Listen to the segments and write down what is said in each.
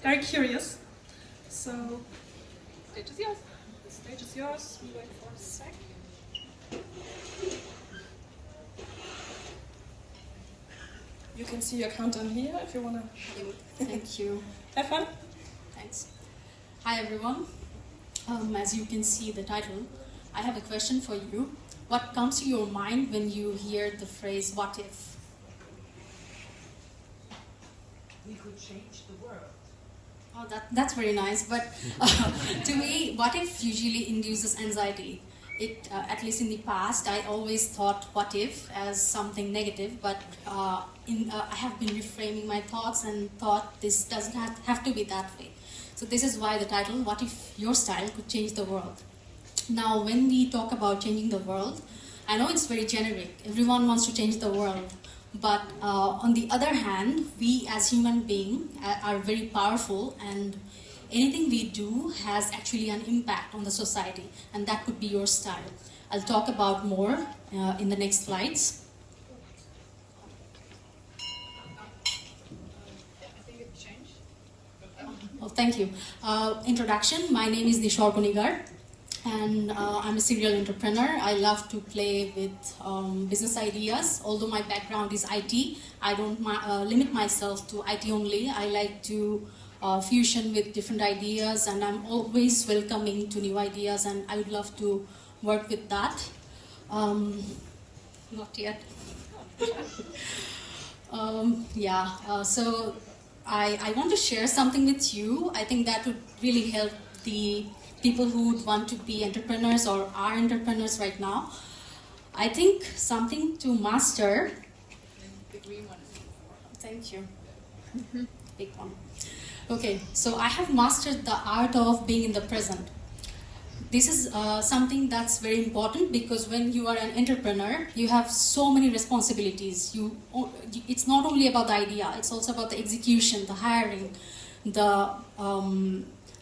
very curious. So, the stage is yours. The stage is yours. We wait for a sec. You can see your countdown here if you want to. Thank you. Have fun. Thanks. Hi everyone. As you can see the title, I have a question for you. What comes to your mind when you hear the phrase "what if"? We could change the world. Oh, that's very nice. But to me, what if usually induces anxiety. At least in the past, I always thought what if as something negative, but I have been reframing my thoughts and thought this doesn't have to be that way. So this is why the title, What If Your Style Could Change the World? Now, when we talk about changing the world, I know it's very generic. Everyone wants to change the world. But on the other hand, we as human beings are very powerful, and anything we do has actually an impact on the society, and that could be your style. I'll talk about more in the next slides. Oh, thank you. Introduction, my name is Nishor Kunigar, and I'm a serial entrepreneur. I love to play with business ideas. Although my background is IT, I don't limit myself to IT only. I like to fusion with different ideas, and I'm always welcoming to new ideas, and I would love to work with that. Not yet. So I want to share something with you. I think that would really help the people who would want to be entrepreneurs or are entrepreneurs right now. I think something to master. The green one. Thank you. Big one. Okay, so I have mastered the art of being in the present. This is something that's very important because when you are an entrepreneur, you have so many responsibilities. It's not only about the idea, it's also about the execution, the hiring, the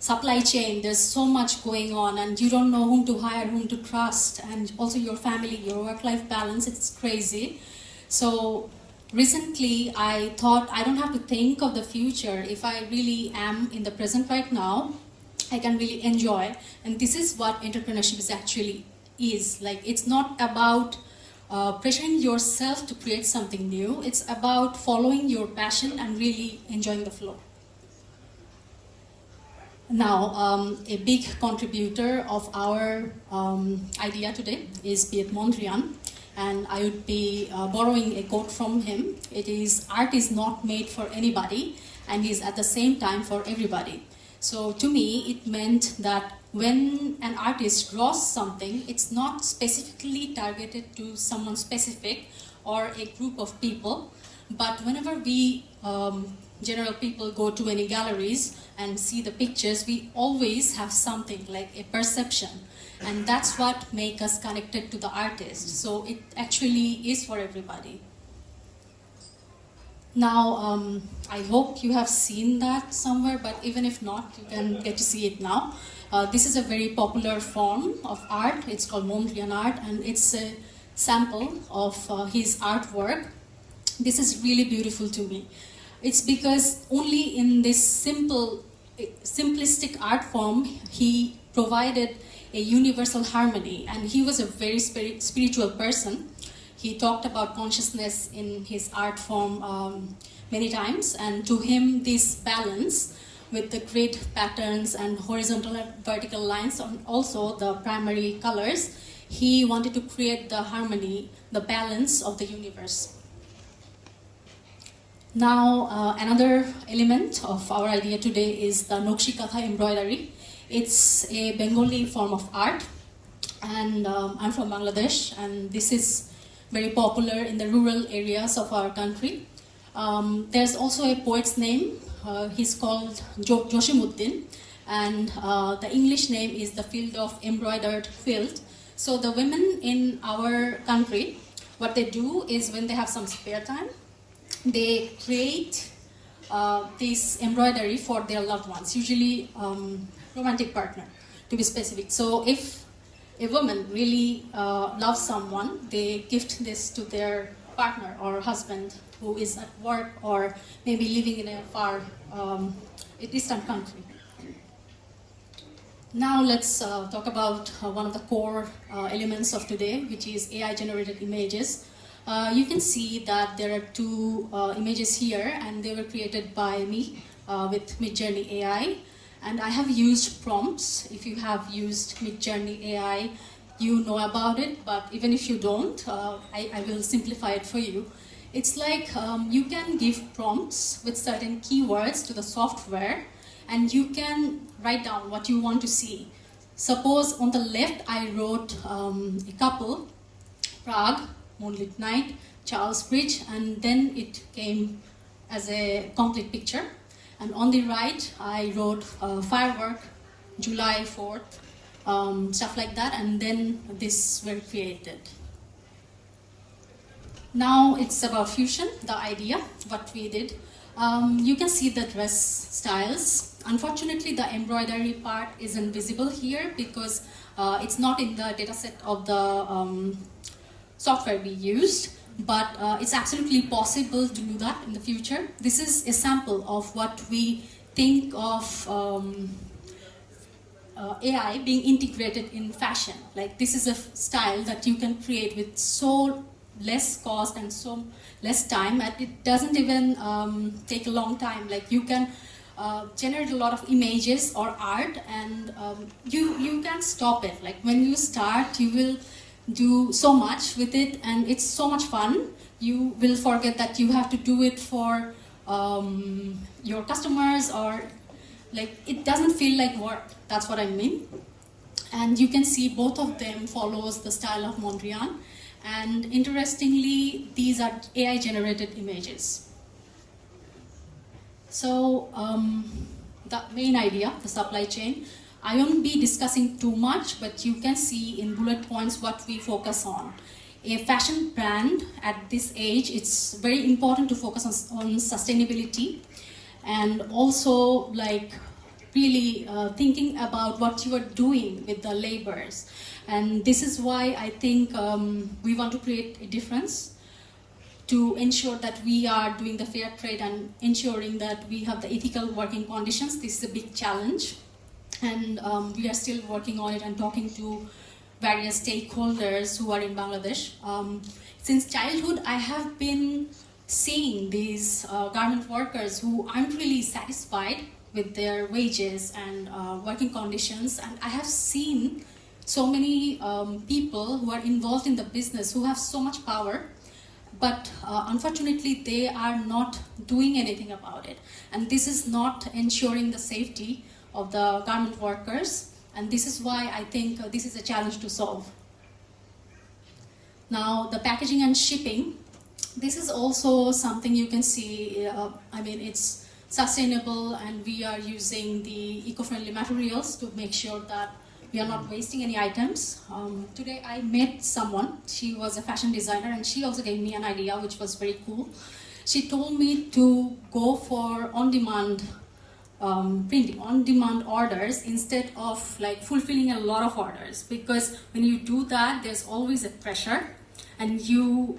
supply chain. There's so much going on, and you don't know whom to hire, whom to trust, and also your family, your work-life balance, it's crazy. So recently, I thought I don't have to think of the future. If I really am in the present right now, I can really enjoy. And this is what entrepreneurship is. Like, it's not about pressuring yourself to create something new. It's about following your passion and really enjoying the flow. Now, a big contributor of our idea today is Piet Mondrian. And I would be borrowing a quote from him. It is, art is not made for anybody, and is at the same time for everybody. So to me, it meant that when an artist draws something, it's not specifically targeted to someone specific or a group of people, but whenever we general people go to any galleries and see the pictures, we always have something like a perception. And that's what makes us connected to the artist. So it actually is for everybody. Now, I hope you have seen that somewhere, but even if not, you can get to see it now. This is a very popular form of art. It's called Mondrian art, and it's a sample of his artwork. This is really beautiful to me. It's because only in this simplistic art form, he provided a universal harmony, and he was a very spiritual person. He talked about consciousness in his art form many times, and to him this balance with the grid patterns and horizontal and vertical lines, and also the primary colors, he wanted to create the harmony, the balance of the universe. Now, another element of our idea today is the Nakshi Kanthar embroidery. It's a Bengali form of art, and I'm from Bangladesh, and this is very popular in the rural areas of our country. There's also a poet's name. He's called Jasimuddin, and the English name is the field of Embroidered Quilt. So the women in our country, what they do is when they have some spare time, they create this embroidery for their loved ones, usually romantic partner, to be specific. So if a woman really loves someone, they gift this to their partner or husband who is at work or maybe living in a far distant country. Now let's talk about one of the core elements of today, which is AI-generated images. You can see that there are two images here, and they were created by me with Midjourney AI. And I have used prompts. If you have used Midjourney AI, you know about it, but even if you don't, I will simplify it for you. It's like you can give prompts with certain keywords to the software, and you can write down what you want to see. Suppose on the left I wrote a couple, Prague, moonlit night, Charles Bridge, and then it came as a complete picture. And on the right I wrote firework, July 4th, stuff like that, and then this were created. Now it's about fusion, the idea, what we did. You can see the dress styles. Unfortunately, the embroidery part isn't visible here because it's not in the dataset of the software we used, but it's absolutely possible to do that in the future. This is a sample of what we think of AI being integrated in fashion. Like, this is a style that you can create with so less cost and so less time, and it doesn't even take a long time. Like, you can generate a lot of images or art, and you can't stop it. Like, when you start, you will do so much with it, and it's so much fun. You will forget that you have to do it for your customers, or like, it doesn't feel like work. That's what I mean. And you can see both of them follows the style of Mondrian. And interestingly, these are AI generated images. So the main idea, the supply chain, I won't be discussing too much, but you can see in bullet points what we focus on. A fashion brand at this age, it's very important to focus on sustainability, and also like really thinking about what you are doing with the labors. And this is why I think we want to create a difference to ensure that we are doing the fair trade and ensuring that we have the ethical working conditions. This is a big challenge, and we are still working on it and talking to various stakeholders who are in Bangladesh. Since childhood, I have been seeing these garment workers who aren't really satisfied with their wages and working conditions, and I have seen so many people who are involved in the business who have so much power, but unfortunately they are not doing anything about it. And this is not ensuring the safety of the garment workers, and this is why I think this is a challenge to solve. Now, the packaging and shipping, this is also something you can see, I mean, it's sustainable, and we are using the eco-friendly materials to make sure that we are not wasting any items. Today I met someone, she was a fashion designer, and she also gave me an idea which was very cool. She told me to go for on-demand printing, on-demand orders instead of like fulfilling a lot of orders, because when you do that, there's always a pressure, and you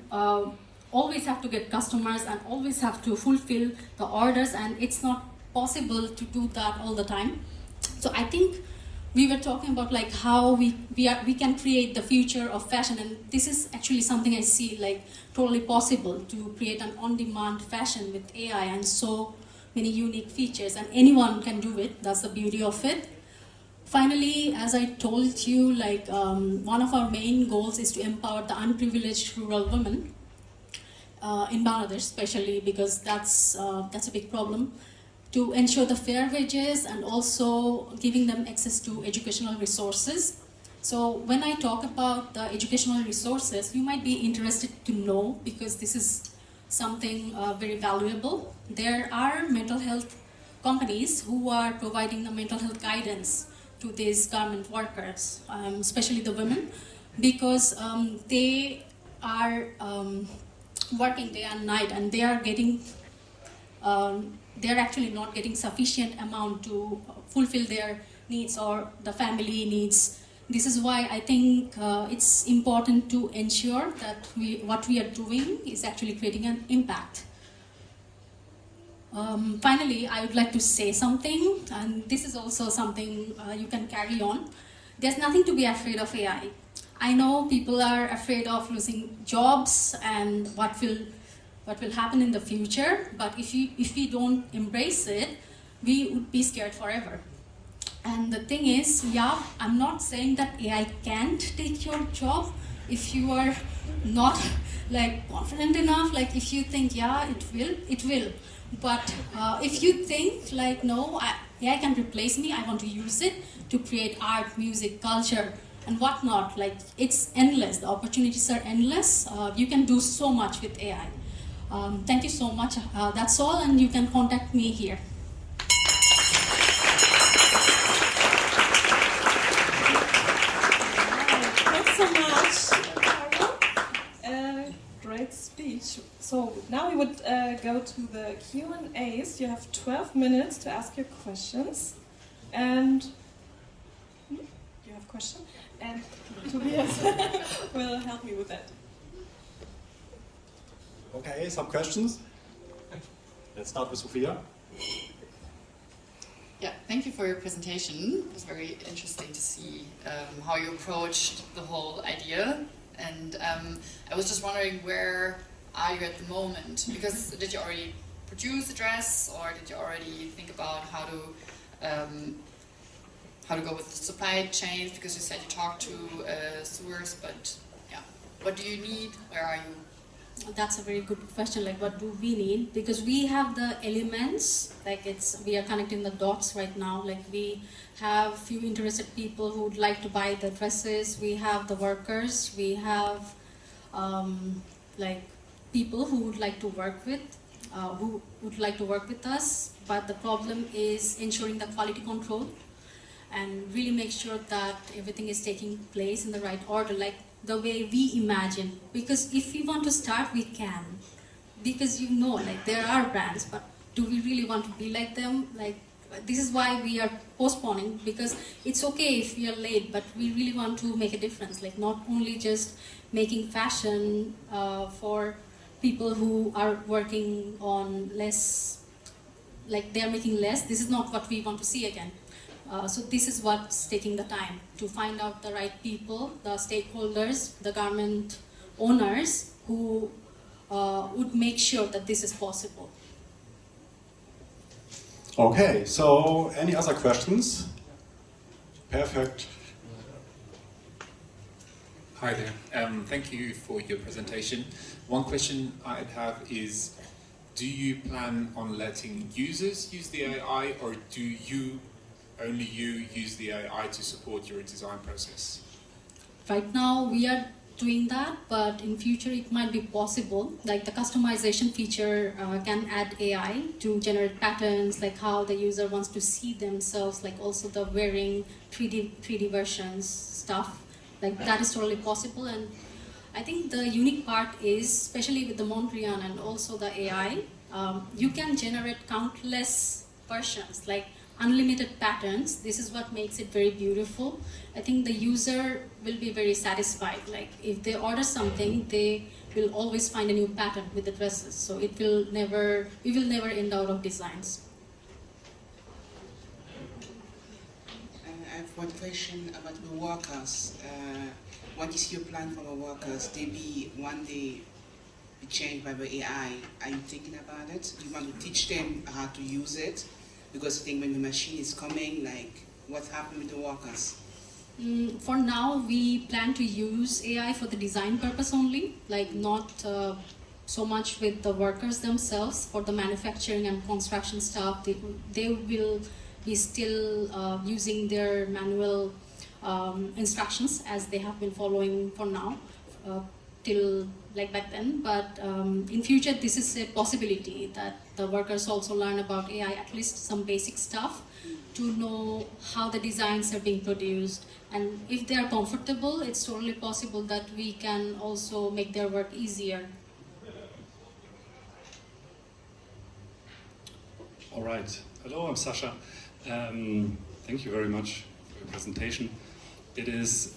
always have to get customers and always have to fulfill the orders, and it's not possible to do that all the time. So I think we were talking about like how we can create the future of fashion, and this is actually something I see like totally possible to create an on-demand fashion with AI and so many unique features, and anyone can do it. That's the beauty of it. Finally, as I told you, like one of our main goals is to empower the unprivileged rural women in Bangladesh, especially because that's a big problem, to ensure the fair wages and also giving them access to educational resources. So when I talk about the educational resources, you might be interested to know, because this is something very valuable. There are mental health companies who are providing the mental health guidance to these garment workers, especially the women, because they are working day and night, and they are getting they're actually not getting sufficient amount to fulfill their needs or the family needs. This is why I think it's important to ensure that what we are doing is actually creating an impact. Finally, I would like to say something, and this is also something you can carry on. There's nothing to be afraid of AI. I know people are afraid of losing jobs and what will happen in the future, but if we don't embrace it, we would be scared forever. And the thing is, yeah, I'm not saying that AI can't take your job if you are not like confident enough. Like if you think, yeah, it will. But if you think like, no, AI can replace me, I want to use it to create art, music, culture, and whatnot. Like it's endless. The opportunities are endless. You can do so much with AI. Thank you so much. That's all, and you can contact me here. Thanks so much, Carol. Great speech. So now we would go to the Q&As. You have 12 minutes to ask your questions. And you have a question? And Tobias will help me with that. Okay, some questions? Let's start with Sophia. Yeah, thank you for your presentation. It was very interesting to see how you approached the whole idea. And I was just wondering, where are you at the moment? Because did you already produce the dress, or did you already think about how to go with the supply chains? Because you said you talked to sewers, but yeah, what do you need? Where are you? That's a very good question. Like, what do we need? Because we have the elements. Like, we are connecting the dots right now. Like, we have few interested people who would like to buy the dresses. We have the workers. We have like people who would like to work with, us. But the problem is ensuring the quality control and really make sure that everything is taking place in the right order. Like, the way we imagine, because if we want to start, we can, because like there are brands, but do we really want to be like them? Like, this is why we are postponing, because it's okay if we are late, but we really want to make a difference. Like, not only just making fashion for people who are working on less, like they are making less. This is not what we want to see again. So this is what's taking the time, to find out the right people, the stakeholders, the garment owners who would make sure that this is possible. Okay, so any other questions? Perfect. Hi there. Thank you for your presentation. One question I'd have is, do you plan on letting users use the AI, or do you only use the AI to support your design process? Right now we are doing that, but in future it might be possible. Like the customization feature can add AI to generate patterns, like how the user wants to see themselves, like also the wearing 3D versions stuff. Like that is totally possible. And I think the unique part is, especially with the Mondrian and also the AI, you can generate countless versions, like unlimited patterns. This is what makes it very beautiful. I think the user will be very satisfied. Like if they order something, they will always find a new pattern with the dresses. So we will never end out of designs. I have one question about the workers. What is your plan for the workers? They be one day be changed by the AI. Are you thinking about it? Do you want to teach them how to use it? Because I think when the machine is coming, like, what happened with the workers? For now, we plan to use AI for the design purpose only, like not so much with the workers themselves. For the manufacturing and construction stuff, they will be still using their manual instructions as they have been following for now, till like back then. But in future, this is a possibility that the workers also learn about AI, at least some basic stuff, to know how the designs are being produced. And if they are comfortable, it's totally possible that we can also make their work easier. All right. Hello, I'm Sasha. Thank you very much for your presentation. It is,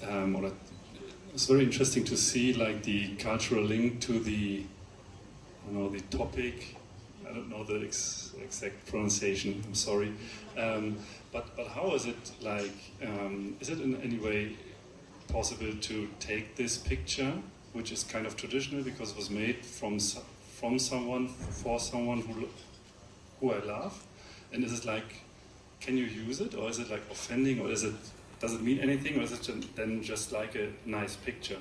it's very interesting to see like the cultural link to the, the topic I don't know the exact pronunciation. I'm sorry. But how is it like? Is it in any way possible to take this picture, which is kind of traditional because it was made from someone for someone who I love, and is it like, can you use it, or is it like offending, or does it mean anything, or is it then just like a nice picture?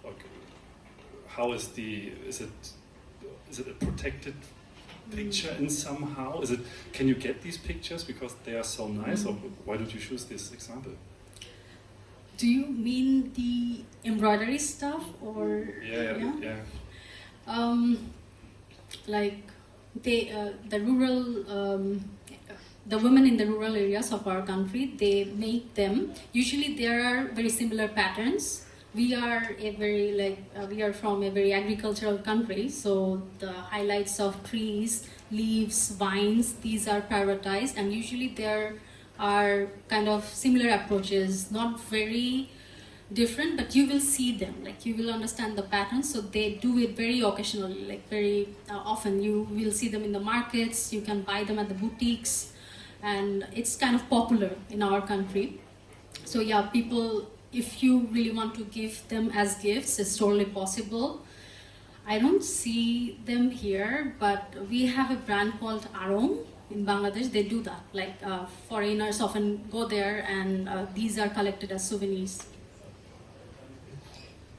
Like, how is it a protected picture in somehow? Can you get these pictures because they are so nice, or why did you choose this example? Do you mean the embroidery stuff, or Yeah. Like the women in the rural areas of our country, they make them. Usually there are very similar patterns. We are from a very agricultural country, so the highlights of trees, leaves, vines, these are prioritized, and usually there are kind of similar approaches, not very different, but you will see them, like you will understand the patterns. So they do it very occasionally, like very often. You will see them in the markets, you can buy them at the boutiques, and it's kind of popular in our country. So yeah, people, if you really want to give them as gifts, it's totally possible. I don't see them here, but we have a brand called Arong in Bangladesh. They do that, like foreigners often go there, and these are collected as souvenirs.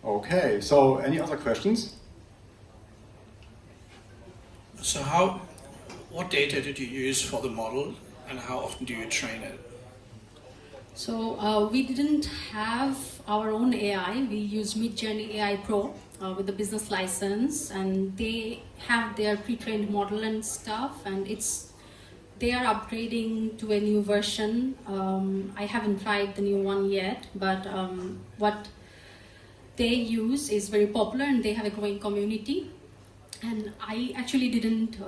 Okay, so any other questions? So what data did you use for the model, and how often do you train it? So we didn't have our own AI. We used Midjourney AI Pro with the business license, and they have their pre-trained model and stuff, and they are upgrading to a new version. I haven't tried the new one yet, but what they use is very popular, and they have a growing community. And I actually didn't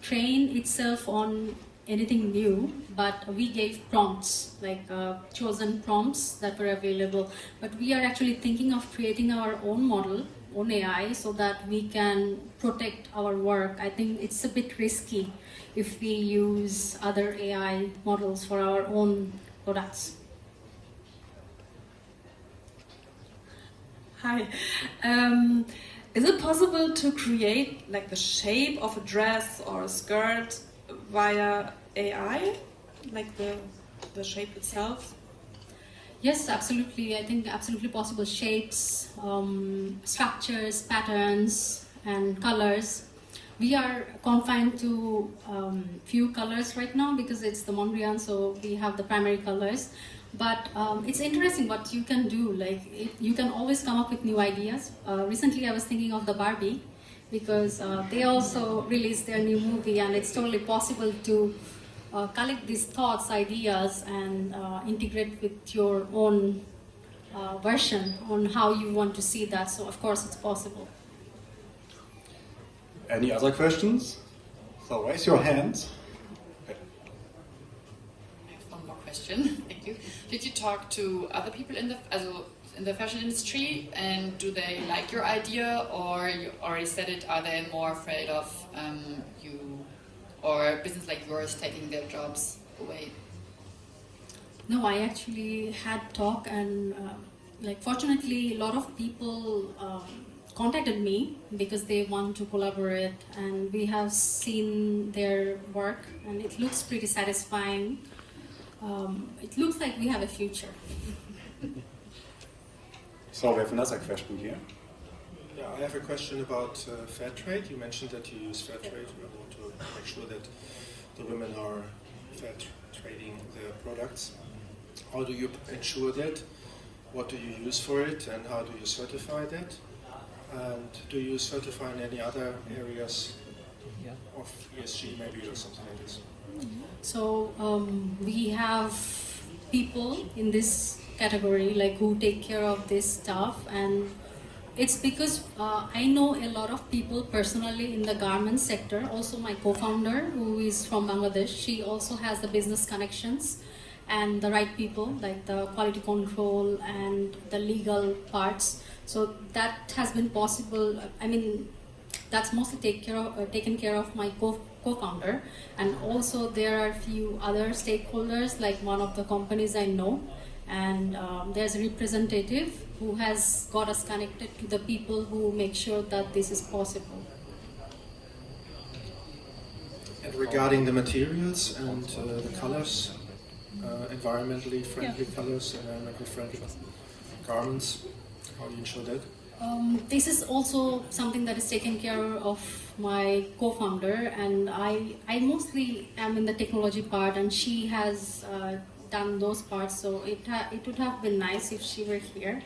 train itself on anything new, but we gave prompts, like chosen prompts that were available. But we are actually thinking of creating our own model, own AI, so that we can protect our work. I think it's a bit risky if we use other AI models for our own products. Hi. Is it possible to create like the shape of a dress or a skirt via AI, like the shape itself? Yes, absolutely. I think absolutely possible. Shapes, structures, patterns, and colors. We are confined to few colors right now because it's the Mondrian, so we have the primary colors. But it's interesting what you can do. Like you can always come up with new ideas. Recently, I was thinking of the Barbie because they also released their new movie, and it's totally possible to collect these thoughts, ideas, and integrate with your own version on how you want to see that. So of course, it's possible. Any other questions? So raise your hands. I have one more question. Thank you. Did you talk to other people in the fashion industry, and do they like your idea, or you already said it? Are they more afraid of you or a business like yours taking their jobs away? No, I actually had talk, and fortunately, a lot of people contacted me because they want to collaborate, and we have seen their work, and it looks pretty satisfying. It looks like we have a future. So we have another question here. Yeah, I have a question about fair trade. You mentioned that you use fair trade. You want to make sure that the women are fair trading their products. How do you ensure that? What do you use for it, and how do you certify that? And do you certify in any other areas of ESG maybe, or something like this? So we have people in this category who take care of this stuff, and it's because I know a lot of people personally in the garment sector. Also my co-founder, who is from Bangladesh, she also has the business connections and the right people, like the quality control and the legal parts. So that has been possible. I mean, that's mostly taken care of my co-founder, and also there are a few other stakeholders, like one of the companies I know, and there's a representative who has got us connected to the people who make sure that this is possible. And regarding the materials and the colors, environmentally friendly colors, environmentally friendly garments, how do you ensure that? This is also something that is taken care of my co-founder, and I mostly am in the technology part, and she has done those parts, so it would have been nice if she were here.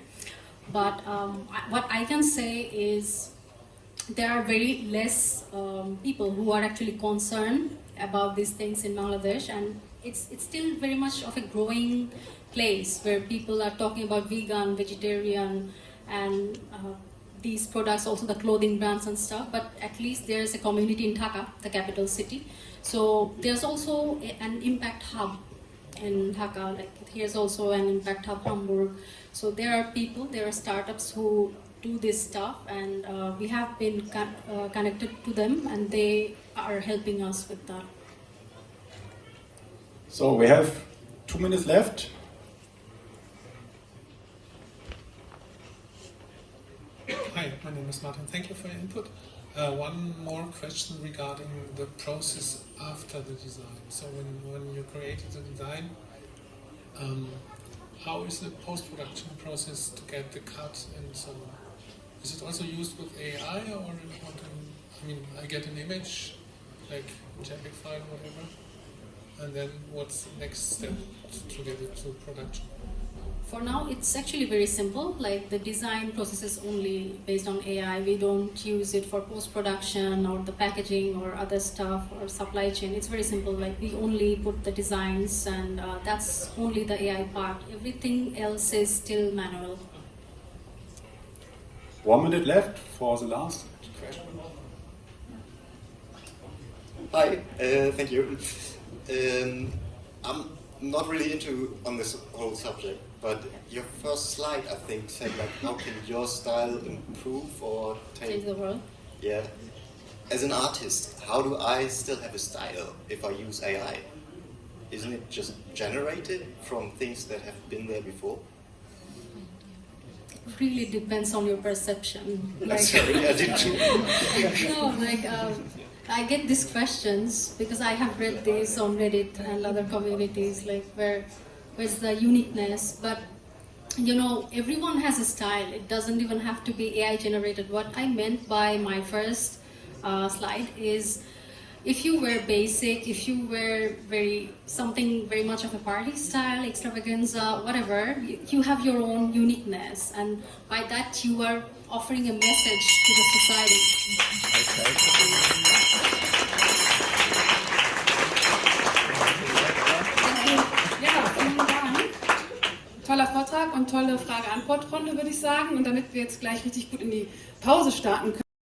But what I can say is there are very less people who are actually concerned about these things in Bangladesh, and it's still very much of a growing place where people are talking about vegan, vegetarian, and these products, also the clothing brands and stuff, but at least there's a community in Dhaka, the capital city. So there's also an impact hub in Dhaka, like here's also an impact hub, Hamburg. So there are people, there are startups who do this stuff, and we have been connected to them, and they are helping us with that. So we have 2 minutes left. Hi, my name is Martin. Thank you for your input. One more question regarding the process after the design. So when you created the design, how is the post-production process to get the cut and so on? Is it also used with AI, or I get an image, like JPEG file, whatever, and then what's the next step to get it to production? For now, it's actually very simple. Like the design process is only based on AI. We don't use it for post-production or the packaging or other stuff or supply chain. It's very simple. Like we only put the designs, and that's only the AI part. Everything else is still manual. 1 minute left for the last question. Hi, thank you. I'm not really into on this whole subject, but your first slide, I think, said like, how can your style improve or Change the world. Yeah. As an artist, how do I still have a style if I use AI? Isn't it just generated from things that have been there before? Really depends on your perception. Like, sorry, I did too. No, like I get these questions because I have read these on Reddit and other communities, like where's the uniqueness? But you know, everyone has a style. It doesn't even have to be AI generated. What I meant by my first slide is, if you wear basic, if you wear something very much of a party style, extravaganza, whatever, you have your own uniqueness, and by that you are offering a message to the society. Ja, vielen Dank. Toller Vortrag und tolle Frage-Antwort-Runde, würde ich sagen. Und damit wir jetzt gleich richtig gut in die Pause starten können,